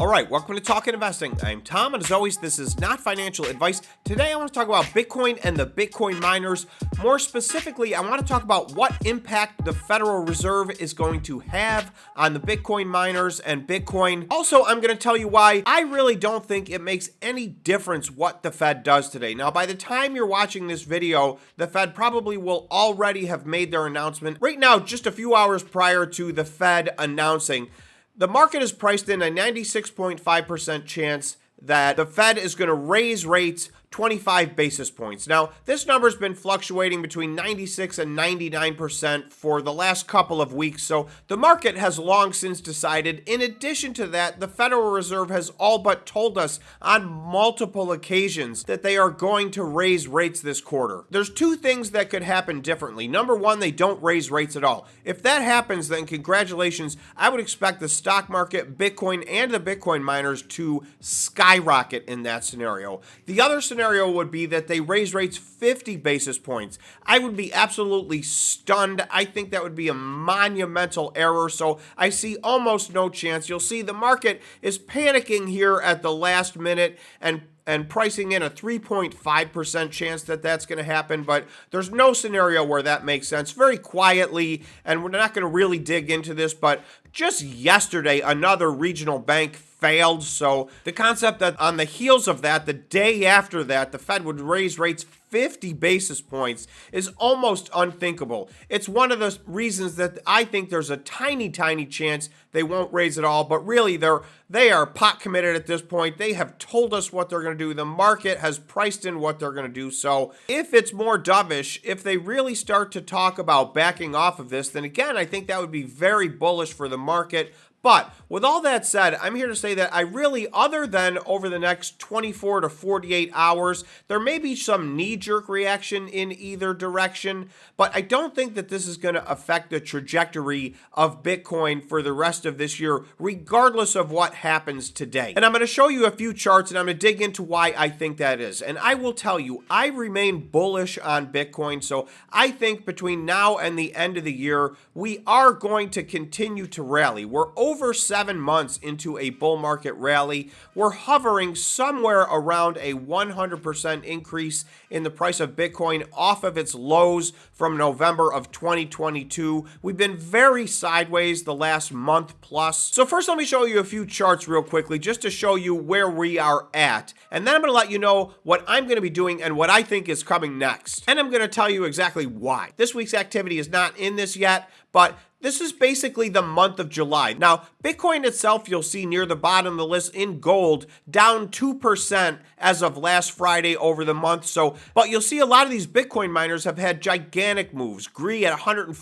All right, welcome to Talking Investing. I'm Tom, and as always, this is not financial advice. Today, I want to talk about Bitcoin and the Bitcoin miners. More specifically, I want to talk about what impact the Federal Reserve is going to have on the Bitcoin miners and Bitcoin. Also, I'm going to tell you why I really don't think it makes any difference what the Fed does today. Now, by the time you're watching this video, the Fed probably will already have made their announcement. Right now, just a few hours prior to the Fed announcing, the market is priced in a 96.5% chance that the Fed is going to raise rates 25 basis points. Now, this number's been fluctuating between 96 and 99% for the last couple of weeks, so the market has long since decided. In addition to that, the Federal Reserve has all but told us on multiple occasions that they are going to raise rates this quarter. There's two things that could happen differently. Number one, they don't raise rates at all. If that happens, then congratulations. I would expect the stock market, Bitcoin, and the Bitcoin miners to skyrocket in that scenario. The other scenario would be that they raise rates 50 basis points. I would be absolutely stunned. I think that would be a monumental error, so I see almost no chance. You'll see the market is panicking here at the last minute and pricing in a 3.5% chance that that's going to happen, but there's no scenario where that makes sense. Very quietly, and we're not going to really dig into this, but just yesterday, another regional bank failed. So the concept that on the heels of that, the day after that, the Fed would raise rates 50 basis points is almost unthinkable. It's one of the reasons that I think there's a tiny chance they won't raise it all, but really they are pot committed at this point. They have told us what they're going to do. The market has priced in what they're going to do. So if it's more dovish, if they really start to talk about backing off of this, then again, I think that would be very bullish for the market. But with all that said, I'm here to say that I really, other than over the next 24 to 48 hours, there may be some knee-jerk reaction in either direction, but I don't think that this is going to affect the trajectory of Bitcoin for the rest of this year, regardless of what happens today. And I'm going to show you a few charts, and I'm going to dig into why I think that is. And I will tell you, I remain bullish on Bitcoin, so I think between now and the end of the year, we are going to continue to rally. We're over 7 months into a bull market rally. We're hovering somewhere around a 100% increase in the price of Bitcoin off of its lows from November of 2022. We've been very sideways the last month plus. So first, let me show you a few charts real quickly just to show you where we are at. And then I'm going to let you know what I'm going to be doing and what I think is coming next. And I'm going to tell you exactly why. This week's activity is not in this yet, but this is basically the month of July. Now, Bitcoin itself, you'll see near the bottom of the list in gold, down 2% as of last Friday over the month. So, but you'll see a lot of these Bitcoin miners have had gigantic moves. GREE at 149%,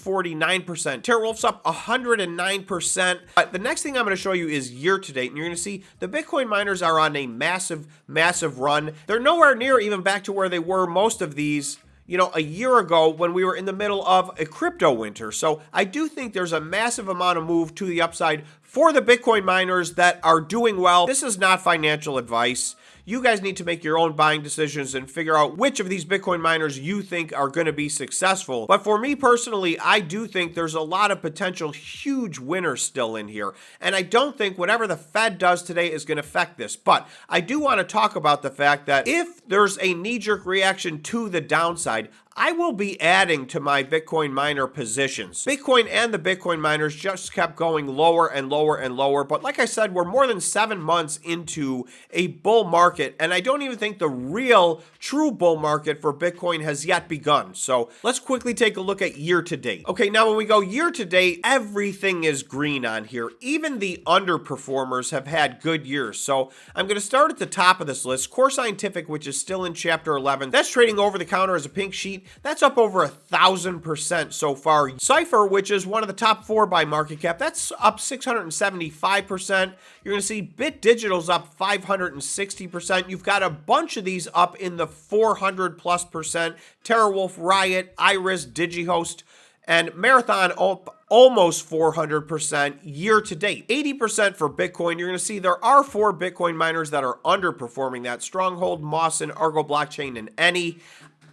TeraWulf's up 109%. But the next thing I'm going to show you is year to date, and you're going to see the Bitcoin miners are on a massive run. They're nowhere near even back to where they were most of these a year ago when we were in the middle of a crypto winter. So I do think there's a massive amount of move to the upside for the Bitcoin miners that are doing well. This is not financial advice. You guys need to make your own buying decisions and figure out which of these Bitcoin miners you think are going to be successful. But for me personally, I do think there's a lot of potential huge winners still in here. And I don't think whatever the Fed does today is going to affect this. But I do want to talk about the fact that if there's a knee-jerk reaction to the downside, I will be adding to my Bitcoin miner positions. Bitcoin and the Bitcoin miners just kept going lower and lower and lower. But like I said, we're more than 7 months into a bull market, and I don't even think the real true bull market for Bitcoin has yet begun. So let's quickly take a look at year to date. Okay, now when we go year to date, everything is green on here. Even the underperformers have had good years. So I'm going to start at the top of this list. Core Scientific, which is still in chapter 11, that's trading over the counter as a pink sheet. That's up over 1,000% so far. Cypher, which is one of the top 4 by market cap, that's up 675%. You're going to see Bit Digital's up 560%. You've got a bunch of these up in the 400+%. TeraWulf, Riot, Iris, DigiHost, and Marathon up almost 400% year to date. 80% for Bitcoin. You're going to see there are 4 Bitcoin miners that are underperforming that: Stronghold, Mawson, Argo Blockchain, and Any.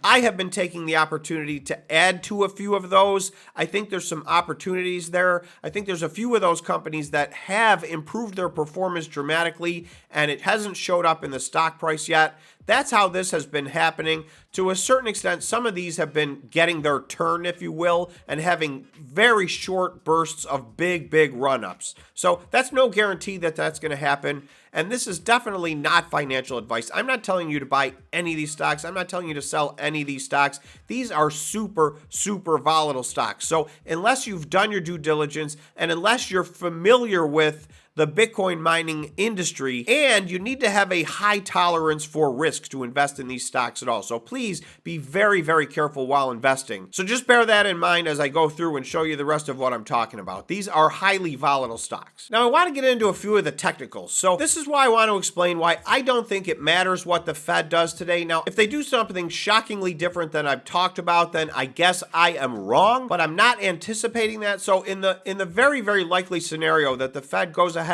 I have been taking the opportunity to add to a few of those. I think there's some opportunities there. I think there's a few of those companies that have improved their performance dramatically, and it hasn't showed up in the stock price yet. That's how this has been happening. To a certain extent, some of these have been getting their turn, if you will, and having very short bursts of big run-ups. So that's no guarantee that that's going to happen. And this is definitely not financial advice. I'm not telling you to buy any of these stocks. I'm not telling you to sell any of these stocks. These are super volatile stocks. So unless you've done your due diligence and unless you're familiar with the Bitcoin mining industry, and you need to have a high tolerance for risk to invest in these stocks at all. So please be very careful while investing. So just bear that in mind as I go through and show you the rest of what I'm talking about. These are highly volatile stocks. Now I want to get into a few of the technicals. So this is why I want to explain why I don't think it matters what the Fed does today. Now, if they do something shockingly different than I've talked about, then I guess I am wrong, but I'm not anticipating that. So in the very likely scenario that the Fed goes ahead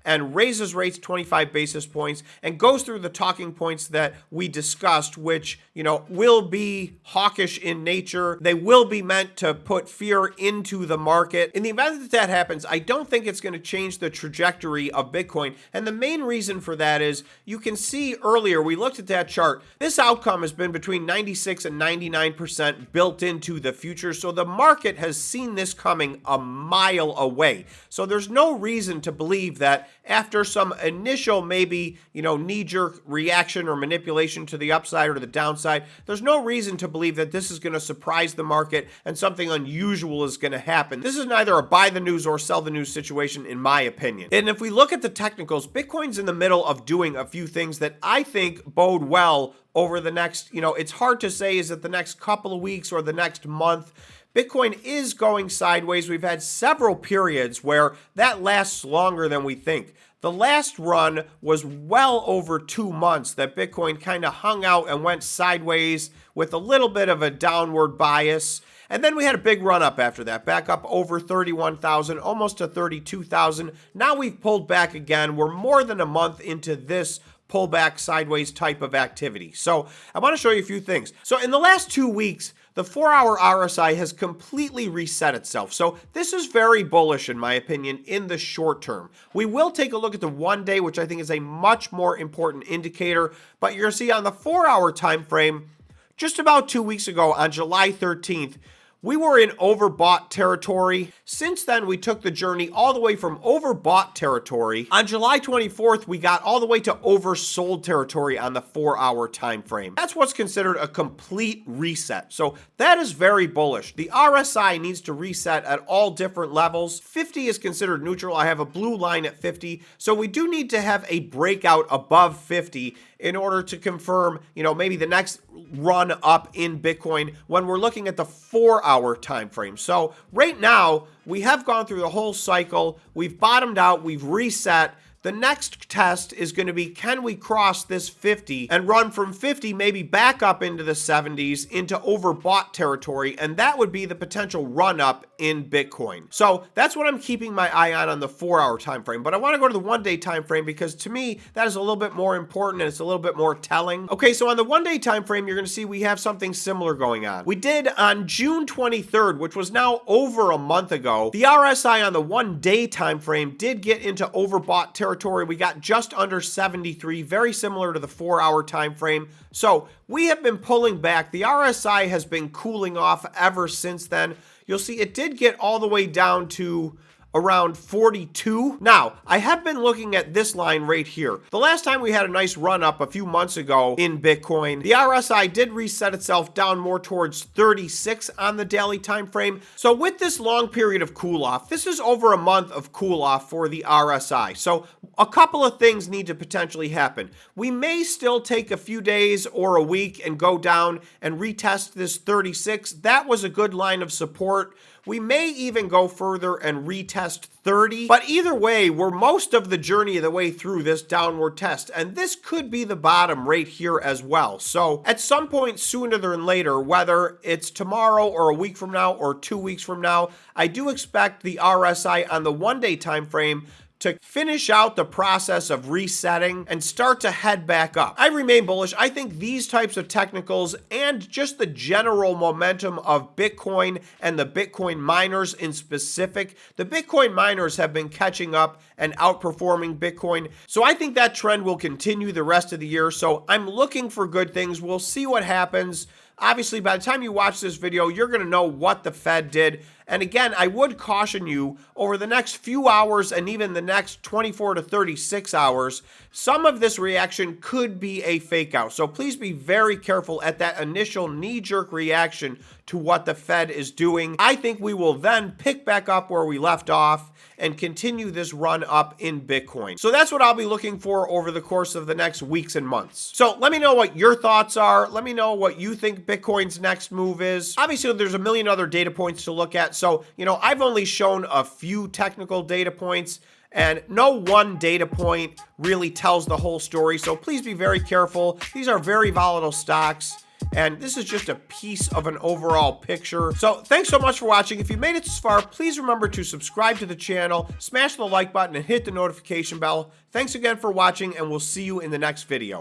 and raises rates 25 basis points and goes through the talking points that we discussed, which, will be hawkish in nature. They will be meant to put fear into the market. In the event that that happens, I don't think it's going to change the trajectory of Bitcoin. And the main reason for that is you can see earlier, we looked at that chart. This outcome has been between 96 and 99% built into the future. So the market has seen this coming a mile away. So there's no reason to believe that after some initial maybe, knee-jerk reaction or manipulation to the upside or to the downside, there's no reason to believe that this is going to surprise the market and something unusual is going to happen. This is neither a buy the news or sell the news situation, in my opinion. And if we look at the technicals, Bitcoin's in the middle of doing a few things that I think bode well over the next, it's hard to say, is it the next couple of weeks or the next month? Bitcoin is going sideways. We've had several periods where that lasts longer than we think. The last run was well over 2 months that Bitcoin kind of hung out and went sideways with a little bit of a downward bias. And then we had a big run up after that, back up over 31,000, almost to 32,000. Now we've pulled back again. We're more than a month into this pullback sideways type of activity. So I want to show you a few things. So in the last 2 weeks, the 4-hour RSI has completely reset itself. So this is very bullish, in my opinion, in the short term. We will take a look at the 1 day, which I think is a much more important indicator. But you're going to see on the 4-hour time frame, just about 2 weeks ago on July 13th, we were in overbought territory. Since then, we took the journey all the way from overbought territory. On July 24th, we got all the way to oversold territory on the 4-hour time frame. That's what's considered a complete reset. So that is very bullish. The RSI needs to reset at all different levels. 50 is considered neutral. I have a blue line at 50. So we do need to have a breakout above 50 in order to confirm, maybe the next run up in Bitcoin when we're looking at the 4-hour time frame. So right now, we have gone through the whole cycle. We've bottomed out. We've reset. The next test is going to be, can we cross this 50 and run from 50 maybe back up into the 70s into overbought territory? And that would be the potential run up in Bitcoin. So that's what I'm keeping my eye on the 4-hour time frame. But I want to go to the 1 day time frame because to me, that is a little bit more important and it's a little bit more telling. Okay, so on the 1 day time frame, you're going to see we have something similar going on. We did on June 23rd, which was now over a month ago, the RSI on the 1 day time frame did get into overbought territory. We got just under 73, very similar to the 4-hour time frame. So we have been pulling back. The RSI has been cooling off ever since then. You'll see it did get all the way down to around 42. Now, I have been looking at this line right here. The last time we had a nice run up a few months ago in Bitcoin, the RSI did reset itself down more towards 36 on the daily time frame. So with this long period of cool off, this is over a month of cool off for the RSI. So a couple of things need to potentially happen. We may still take a few days or a week and go down and retest this 36. That was a good line of support. We may even go further and retest 30, but either way, we're most of the journey of the way through this downward test, and this could be the bottom right here as well. So at some point sooner than later, whether it's tomorrow or a week from now or 2 weeks from now, I do expect the RSI on the 1 day time frame to finish out the process of resetting and start to head back up. I remain bullish. I think these types of technicals and just the general momentum of Bitcoin and the Bitcoin miners in specific, the Bitcoin miners have been catching up and outperforming Bitcoin. So I think that trend will continue the rest of the year. So I'm looking for good things. We'll see what happens. Obviously, by the time you watch this video, you're going to know what the Fed did. And again, I would caution you over the next few hours and even the next 24 to 36 hours, some of this reaction could be a fake out. So please be very careful at that initial knee-jerk reaction to what the Fed is doing. I think we will then pick back up where we left off and continue this run up in Bitcoin. So that's what I'll be looking for over the course of the next weeks and months. So let me know what your thoughts are. Let me know what you think Bitcoin's next move is. Obviously, there's a million other data points to look at. So, I've only shown a few technical data points, and no one data point really tells the whole story. So please be very careful. These are very volatile stocks, and this is just a piece of an overall picture. So thanks so much for watching. If you made it this far, please remember to subscribe to the channel, smash the like button, and hit the notification bell. Thanks again for watching, and we'll see you in the next video.